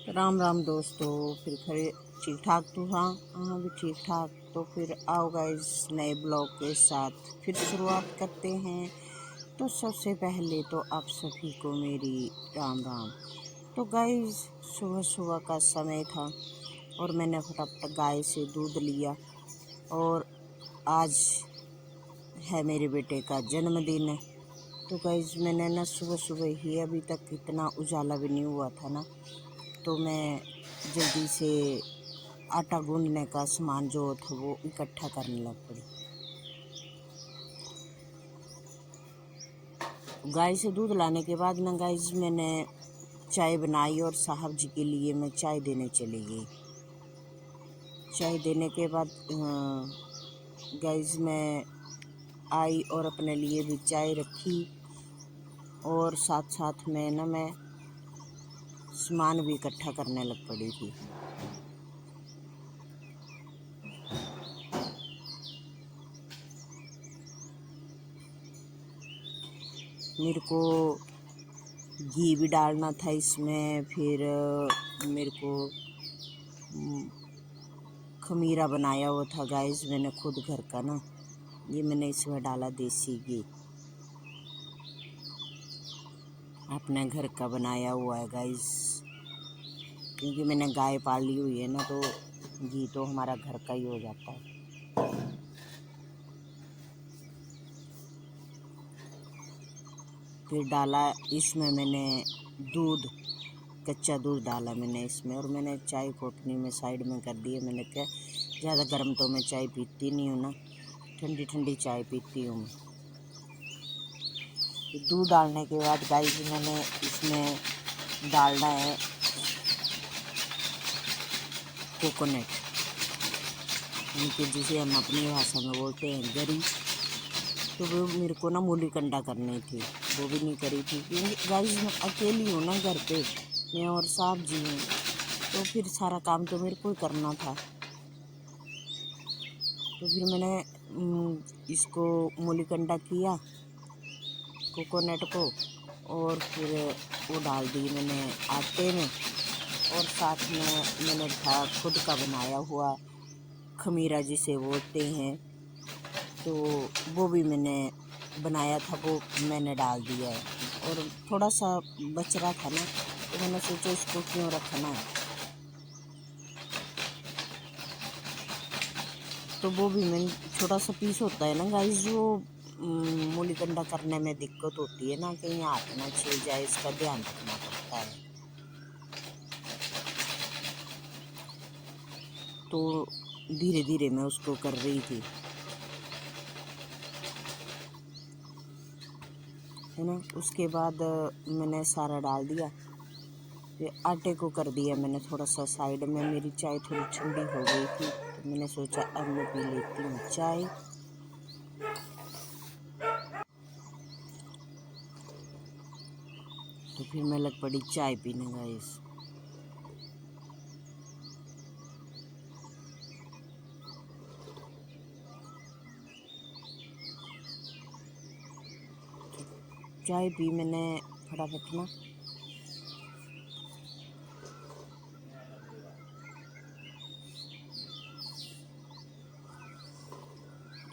राम राम दोस्तों। फिर खरे ठीक ठाक तो हाँ हाँ भी ठीक ठाक। तो फिर आओ गाइस नए ब्लॉग के साथ फिर शुरुआत करते हैं। तो सबसे पहले तो आप सभी को मेरी राम राम। तो गाइस सुबह सुबह का समय था और मैंने फटाफट गाय से दूध लिया और आज है मेरे बेटे का जन्मदिन। तो गाइस मैंने ना सुबह सुबह ही, अभी तक इतना उजाला भी नहीं हुआ था ना, तो मैं जल्दी से आटा गूंदने का सामान जो था वो इकट्ठा करने लग पड़ी। गाय से दूध लाने के बाद ना गाइस मैंने चाय बनाई और साहब जी के लिए मैं चाय देने चली गई। चाय देने के बाद गाइस मैं आई और अपने लिए भी चाय रखी और साथ साथ में ना मैं सामान भी इकट्ठा करने लग पड़ी थी। मेरे को घी भी डालना था इसमें, फिर मेरे को खमीरा बनाया हुआ था गाइस मैंने खुद घर का ना, ये मैंने इसमें डाला देसी घी, अपने घर का बनाया हुआ है गाइस। क्योंकि मैंने गाय पाली हुई है ना, तो घी तो हमारा घर का ही हो जाता है। फिर डाला इसमें मैंने दूध, कच्चा दूध डाला मैंने इसमें, और मैंने चाय को अपनी में साइड में कर दिया। मैंने क्या ज़्यादा गर्म तो मैं चाय पीती नहीं हूँ ना, ठंडी ठंडी चाय पीती हूँ मैं। दूध डालने के बाद गाइस मैंने इसमें डालना है कोकोनट, जिसे हम अपनी भाषा में बोलते हैं गरी। तो वो मेरे को ना मूली कंडा करनी थी, वो भी नहीं करी थी क्योंकि गाइस मैं अकेली हूँ ना घर पे, मैं और साहब जी हूँ, तो फिर सारा काम तो मेरे को ही करना था। तो फिर मैंने इसको मूली कंडा किया कोकोनट को, और फिर वो डाल दी मैंने आटे में, और साथ में मैंने था खुद का बनाया हुआ खमीरा जिसे बोलते हैं, तो वो भी मैंने बनाया था, वो मैंने डाल दिया है। और थोड़ा सा बच रहा था ना, तो मैंने सोचा इसको क्यों रखना है, तो वो भी मैंने छोटा सा पीस होता है ना गाइस, जो मूली कंडा करने में दिक्कत होती है ना, कहीं हाथ ना छिल जाए, इसका ध्यान रखना पड़ता है। तो धीरे धीरे मैं उसको कर रही थी, है ना। उसके बाद मैंने सारा डाल दिया, फिर आटे को कर दिया मैंने थोड़ा सा साइड में। मेरी चाय थोड़ी ठंडी हो गई थी, तो मैंने सोचा अब मैं पी लेती हूँ चाय। तो फिर मैं लग पड़ी चाय पीने गाइस। चाय पी मैंने फटाफट ना,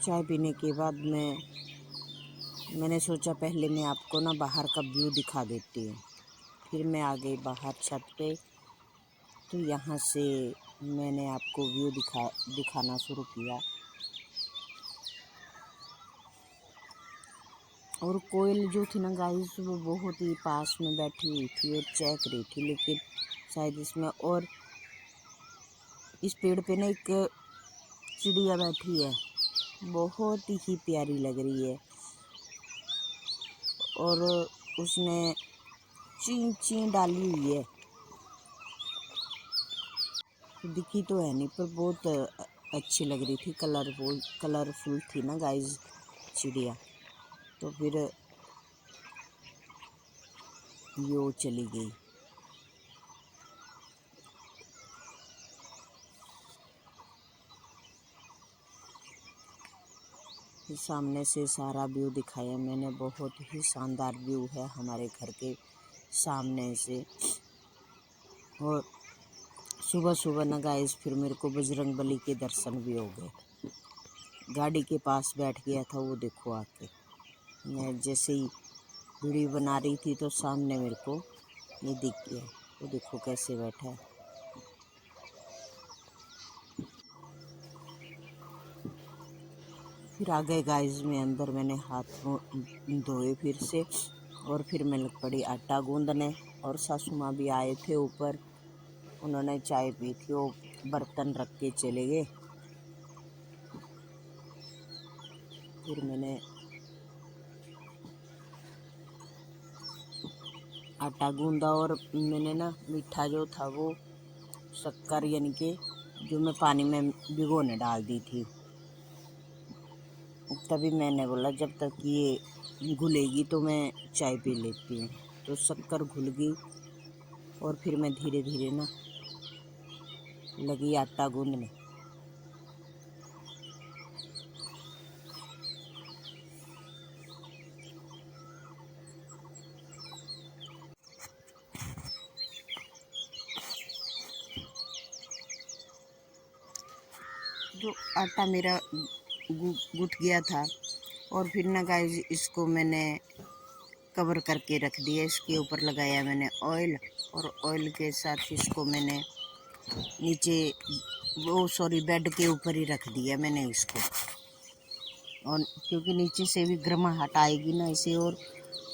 चाय पीने के बाद मैंने सोचा पहले मैं आपको ना बाहर का व्यू दिखा देती हूँ। फिर मैं आ गई बाहर छत पे, तो यहाँ से मैंने आपको व्यू दिखाना शुरू किया। और कोयल जो थी ना गाइस, वो बहुत ही पास में बैठी हुई थी और चहक रही थी, लेकिन शायद इसमें, और इस पेड़ पे ना एक चिड़िया बैठी है, बहुत ही प्यारी लग रही है, और उसने ची ची डाली हुई है, दिखी तो है नहीं पर बहुत अच्छी लग रही थी, कलरफुल थी ना गाइस चिड़िया। तो फिर यो चली गई। फिर सामने से सारा व्यू दिखाया मैंने, बहुत ही शानदार व्यू है हमारे घर के सामने से। और सुबह सुबह ना गाइस फिर मेरे को बजरंगबली के दर्शन भी हो गए। गाड़ी के पास बैठ गया था, वो देखो आके मैं जैसे ही वीडियो बना रही थी तो सामने मेरे को ये दिख गया। वो देखो कैसे बैठा है। फिर आ गए गाइस में अंदर, मैंने हाथ धोए फिर से और फिर मैं लग पड़ी आटा गूंदने। और सासू माँ भी आए थे ऊपर, उन्होंने चाय पी थी, वो बर्तन रख के चले गए। फिर मैंने आटा गूंदा और मैंने ना मीठा जो था वो शक्कर यानी कि जो मैं पानी में भिगोने डाल दी थी। तभी मैंने बोला जब तक ये घुलेगी तो मैं चाय पी लेती हूँ। तो शक्कर घुल गई और फिर मैं धीरे धीरे ना लगी आटा गूंदने। जो आटा मेरा गुथ गया था और फिर ना गाइस इसको मैंने कवर करके रख दिया। इसके ऊपर लगाया मैंने ऑयल और ऑयल के साथ इसको मैंने नीचे बेड के ऊपर ही रख दिया मैंने इसको। और क्योंकि नीचे से भी गर्माहट आएगी ना इसे, और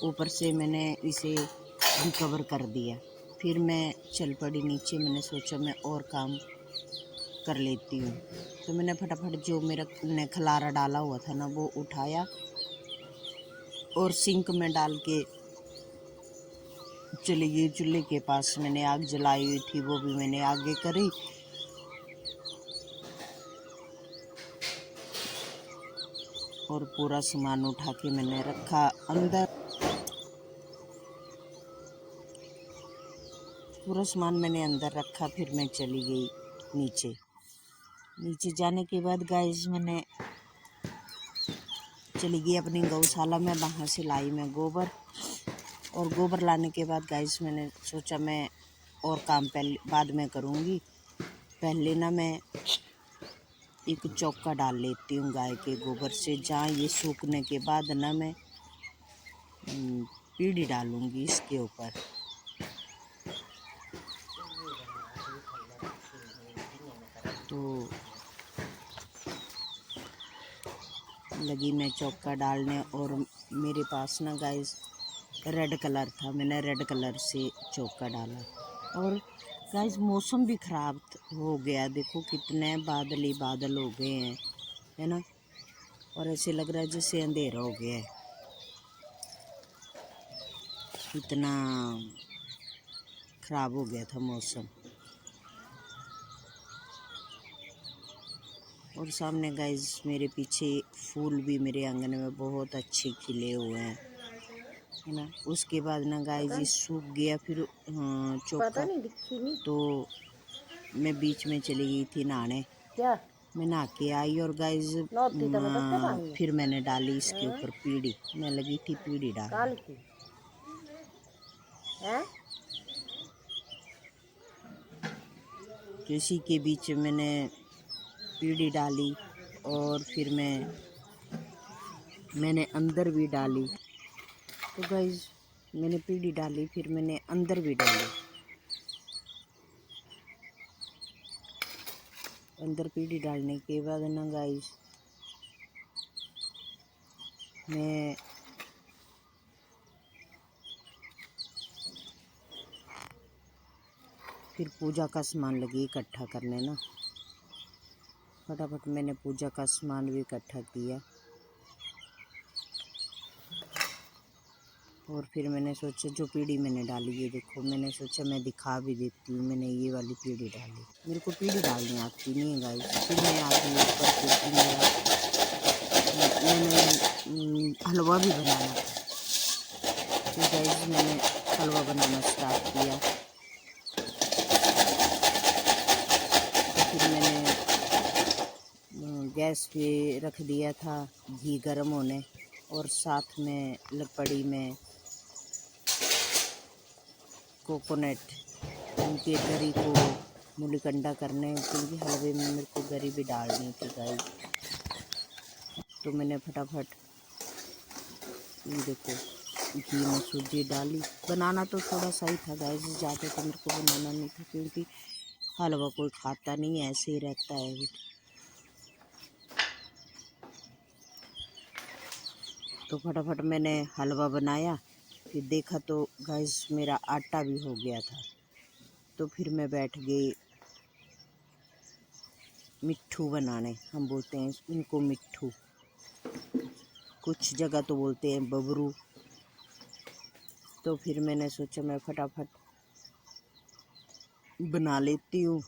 ऊपर से मैंने इसे भी कवर कर दिया। फिर मैं चल पड़ी नीचे, मैंने सोचा मैं और काम कर लेती हूँ। तो मैंने फटाफट जो मेरा ने खलारा डाला हुआ था ना वो उठाया और सिंक में डाल के चली गई चूल्हे के पास। मैंने आग जलाई हुई थी, वो भी मैंने आगे करी। और पूरा सामान उठा के मैंने रखा अंदर। पूरा सामान मैंने अंदर रखा, फिर मैं चली गई नीचे। नीचे जाने के बाद गाइस मैंने चली गई अपनी गौशाला में, वहाँ से लाई मैं गोबर। और गोबर लाने के बाद गाइस मैंने सोचा मैं और काम पहले बाद में करूँगी। पहले ना मैं एक चौका डाल लेती हूँ गाय के गोबर से, जहाँ ये सूखने के बाद ना मैं पीढ़ी डालूँगी इसके ऊपर। तो लगी मैं चौका डालने और मेरे पास ना गाइस रेड कलर था, मैंने रेड कलर से चौका डाला। और गाइस मौसम भी ख़राब हो गया, देखो कितने बादल ही बादल हो गए हैं, है ना। और ऐसे लग रहा है जैसे अंधेरा हो गया है, इतना ख़राब हो गया था मौसम। और सामने गाइस मेरे पीछे फूल भी मेरे आंगन में बहुत अच्छे खिले हुए हैं, है ना। उसके बाद ना गाइस ये सूख गया फिर चौका। तो मैं बीच में चली गई थी नहाने, मैं नहा के आई और गाइस फिर मैंने डाली इसके ऊपर पीढ़ी। मैं लगी थी पीढ़ी डाल। तो इसी के बीच मैंने पीढ़ी डाली और फिर मैंने अंदर भी डाली। तो गाइस मैंने पीढ़ी डाली, फिर मैंने अंदर भी डाली। अंदर पीढ़ी डालने के बाद ना गाइस मैं फिर पूजा का सामान लगी इकट्ठा करने ना। फटाफट मैंने पूजा का सामान भी इकट्ठा किया। और फिर मैंने सोचा जो पीढ़ी मैंने डाली, ये देखो, मैंने सोचा मैं दिखा भी देती हूँ। मैंने ये वाली पीढ़ी डाली, मेरे को पीढ़ी डालनी आती नहीं है गाइस। फिर मैं आ गई ऊपर, मैंने हलवा भी बनाना। फिर गाइस मैंने हलवा बनाना स्टार्ट किया। फिर मैंने गैस पे रख दिया था घी गर्म होने, और साथ में लकड़ी में कोकोनट उनके गरी को मूलीकंडा करने, क्योंकि हलवे में मेरे को गरी भी डालनी थी गाइस। तो मैंने फटाफट ये देखो घी में सूजी डाली। बनाना तो थोड़ा सा ही था गाइस, ज़्यादा तो मेरे को बनाना नहीं था, क्योंकि हलवा कोई खाता नहीं है, ऐसे ही रहता है। तो फटाफट मैंने हलवा बनाया। फिर देखा तो गाइस मेरा आटा भी हो गया था। तो फिर मैं बैठ गई मिट्ठू बनाने। हम बोलते हैं इनको मिट्ठू, कुछ जगह तो बोलते हैं बबरू। तो फिर मैंने सोचा मैं फटाफट बना लेती हूँ।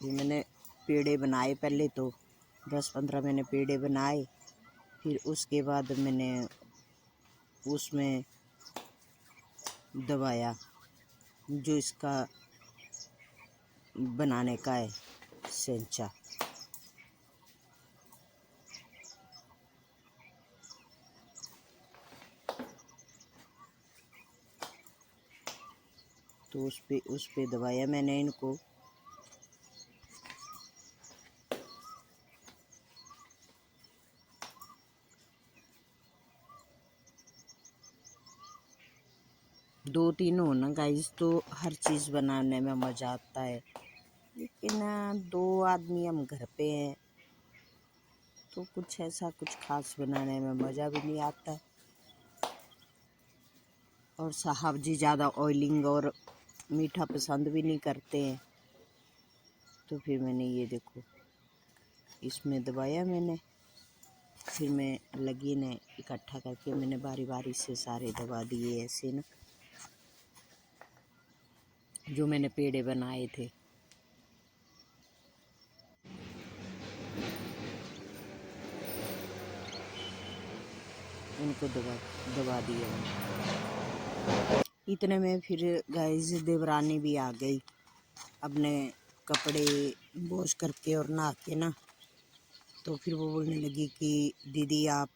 फिर मैंने पेड़े बनाए, पहले तो 10-15 मैंने पेड़े बनाए। फिर उसके बाद मैंने उसमें दबाया जो इसका बनाने का है सेंचा। तो उस पे दबाया मैंने इनको। दो तीन हो ना गाइस तो हर चीज़ बनाने में मज़ा आता है। लेकिन 2 आदमी हम घर पे हैं तो कुछ ऐसा कुछ खास बनाने में मज़ा भी नहीं आता। और साहब जी ज़्यादा ऑयलिंग और मीठा पसंद भी नहीं करते हैं। तो फिर मैंने ये देखो इसमें दबाया मैंने। फिर मैं लगी ने इकट्ठा करके मैंने बारी बारी से सारे दबा दिए ऐसे ना, जो मैंने पेड़े बनाए थे। उनको दबा दिया मैंने। इतने में फिर गाइस देवरानी भी आ गई अपने कपड़े वॉश करके और नहा के ना। तो फिर वो बोलने लगी कि दीदी आप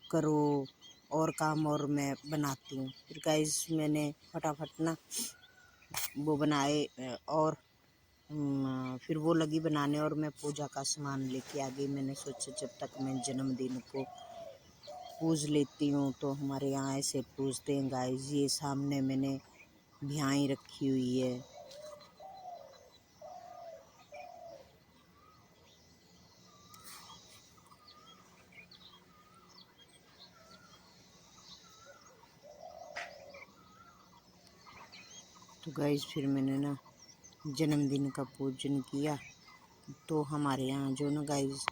करो और काम और मैं बनाती हूँ। फिर गाइस मैंने फटाफट ना वो बनाए और फिर वो लगी बनाने और मैं पूजा का सामान लेके आ गई। मैंने सोचा जब तक मैं जन्मदिन को पूज लेती हूँ। तो हमारे यहाँ ऐसे पूजते हैं गाइस। ये सामने मैंने भियाई रखी हुई है। तो गाइस फिर मैंने ना जन्मदिन का पूजन किया। तो हमारे यहाँ जो ना गाइस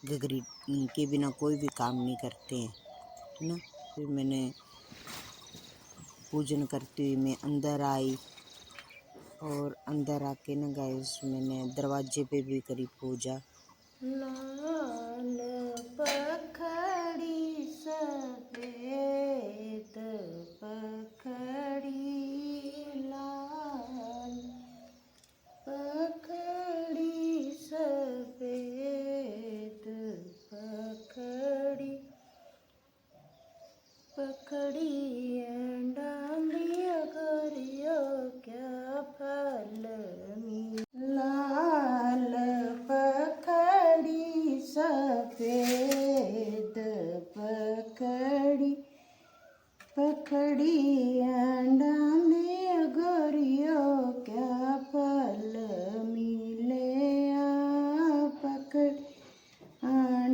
गगरी के बिना कोई भी काम नहीं करते हैं, है ना। फिर मैंने पूजन करते हुए मैं अंदर आई और अंदर आके ना गाइस मैंने दरवाजे पे भी करी पूजा। लाल पखड़ी सफेद पखड़ी, लाल पखड़ी सफेद पखड़ी, पखड़ी डांडिया करियो क्या फल मी। लाल पखड़ी सफेद पखड़ी, पखड़ी डांडिया गोरियो क्या फल मिले। पकड़ी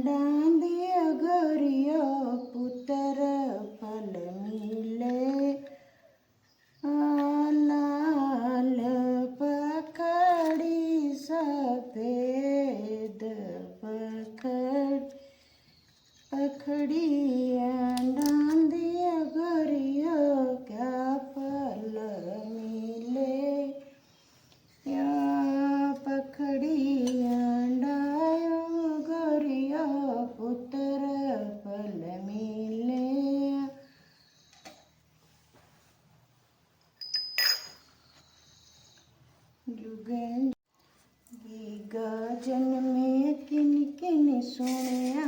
डांडिया गोरियो पुत्र फल मिले। लाल पखड़ी सफेद पखड़ी, पखड़ी डांडिया गोरियो क्या फल मिले। या पखड़ी डायो गोरियो पुत्र फल मिले। गाजन में किन किन सुनिया,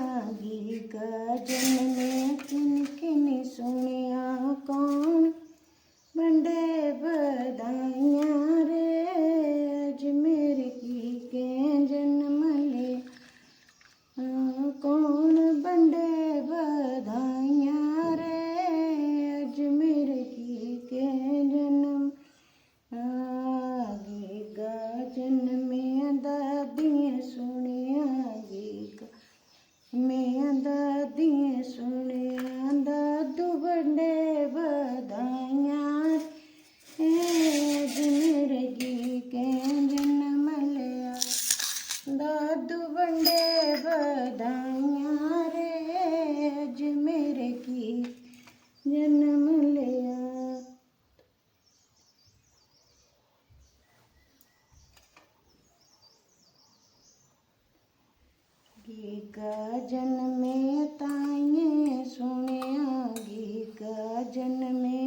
गाजन में किन किन सुनिया, कौन बड़े बधाइयाँ अज मेरे गी के जन्म लिया। दादू बड़े बधाइयाँ रे अज मेरे गी जन्म लिया। गी का जन्मे ताइये सुनिया, गी का जन्मे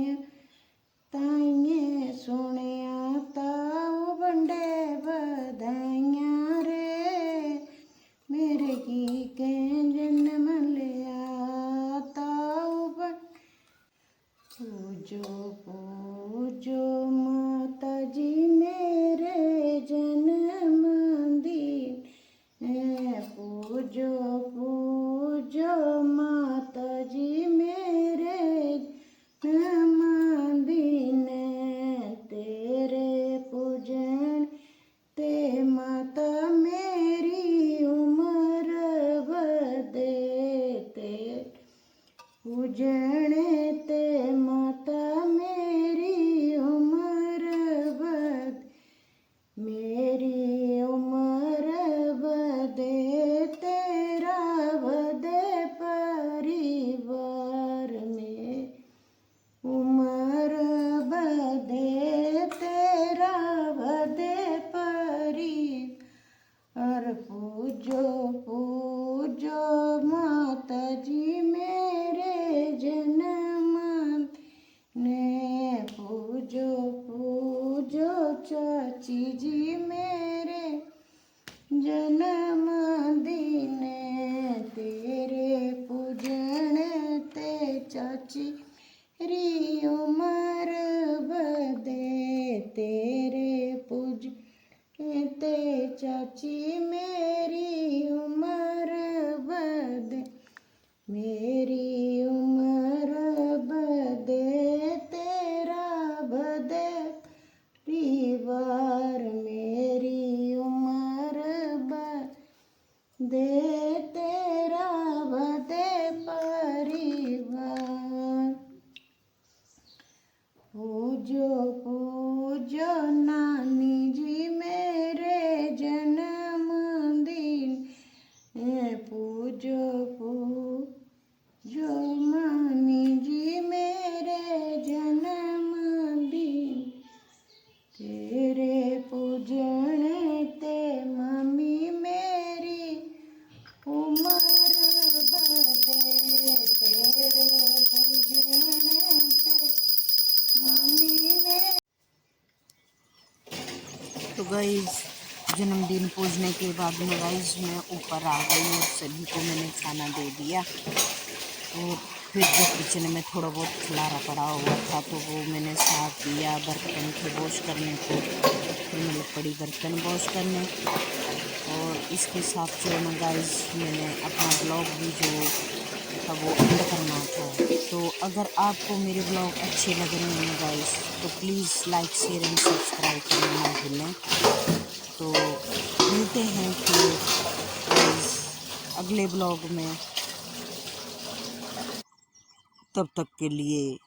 ताइये सुनिया, ताऊ बंडे बधाइयाँ रे मेरे गी के जन्म लिया। ताऊ पूजो पूजो माता जी मेरे जन्म दिन, पूजो पूजो माता जी मेरे जन्म दिन। तेरे पूजन ते माता मेरी उम्र बदे, ते पूजन ते माता मेरी उम्र बद, मेरी उम्र बदे तेरा बदे परिवार में, उम्र बदे तेरा बदे परिवार। पूजो पूजो माता जी मेरे जन्म ने, पूजो पूजो चाची जी मेरे जन्म दिन। तेरे पूजन ते चाची री उम्र बदे, तेरे पूजन ते चाची मेरी उम्र बदे, मेरी उम्र बदे तेरा बदे परिवार, मेरी उम्र बदे तेरा बदे परिवार। पूजो पूजो नानी जी मेरे जन्म दिन, पूजो पूजो मामी जी मेरे जन्म दिन। तेरे पूजन ते मामी मेरी उम्र बदे, तेरे पूजन ते मामी मेरी। तो गाइस जन्मदिन पूजने के बाद में गाइस मैं ऊपर आ गई और सभी को मैंने खाना दे दिया। और फिर जो किचन में थोड़ा बहुत खिलारा पड़ा हुआ था तो वो मैंने साफ किया, बर्तन थे वॉश करने को, फिर मैं पड़ी बर्तन वॉश करने। और इसके साथ जो ना गाइस मैंने अपना ब्लॉग भी जो था वो एंड करना था। तो अगर आपको मेरे ब्लॉग अच्छे लग रहे हैं गाइस तो please like share and subscribe करना ना भूलें। तो मिलते हैं फिर गाइस अगले ब्लॉग में, तब तक के लिए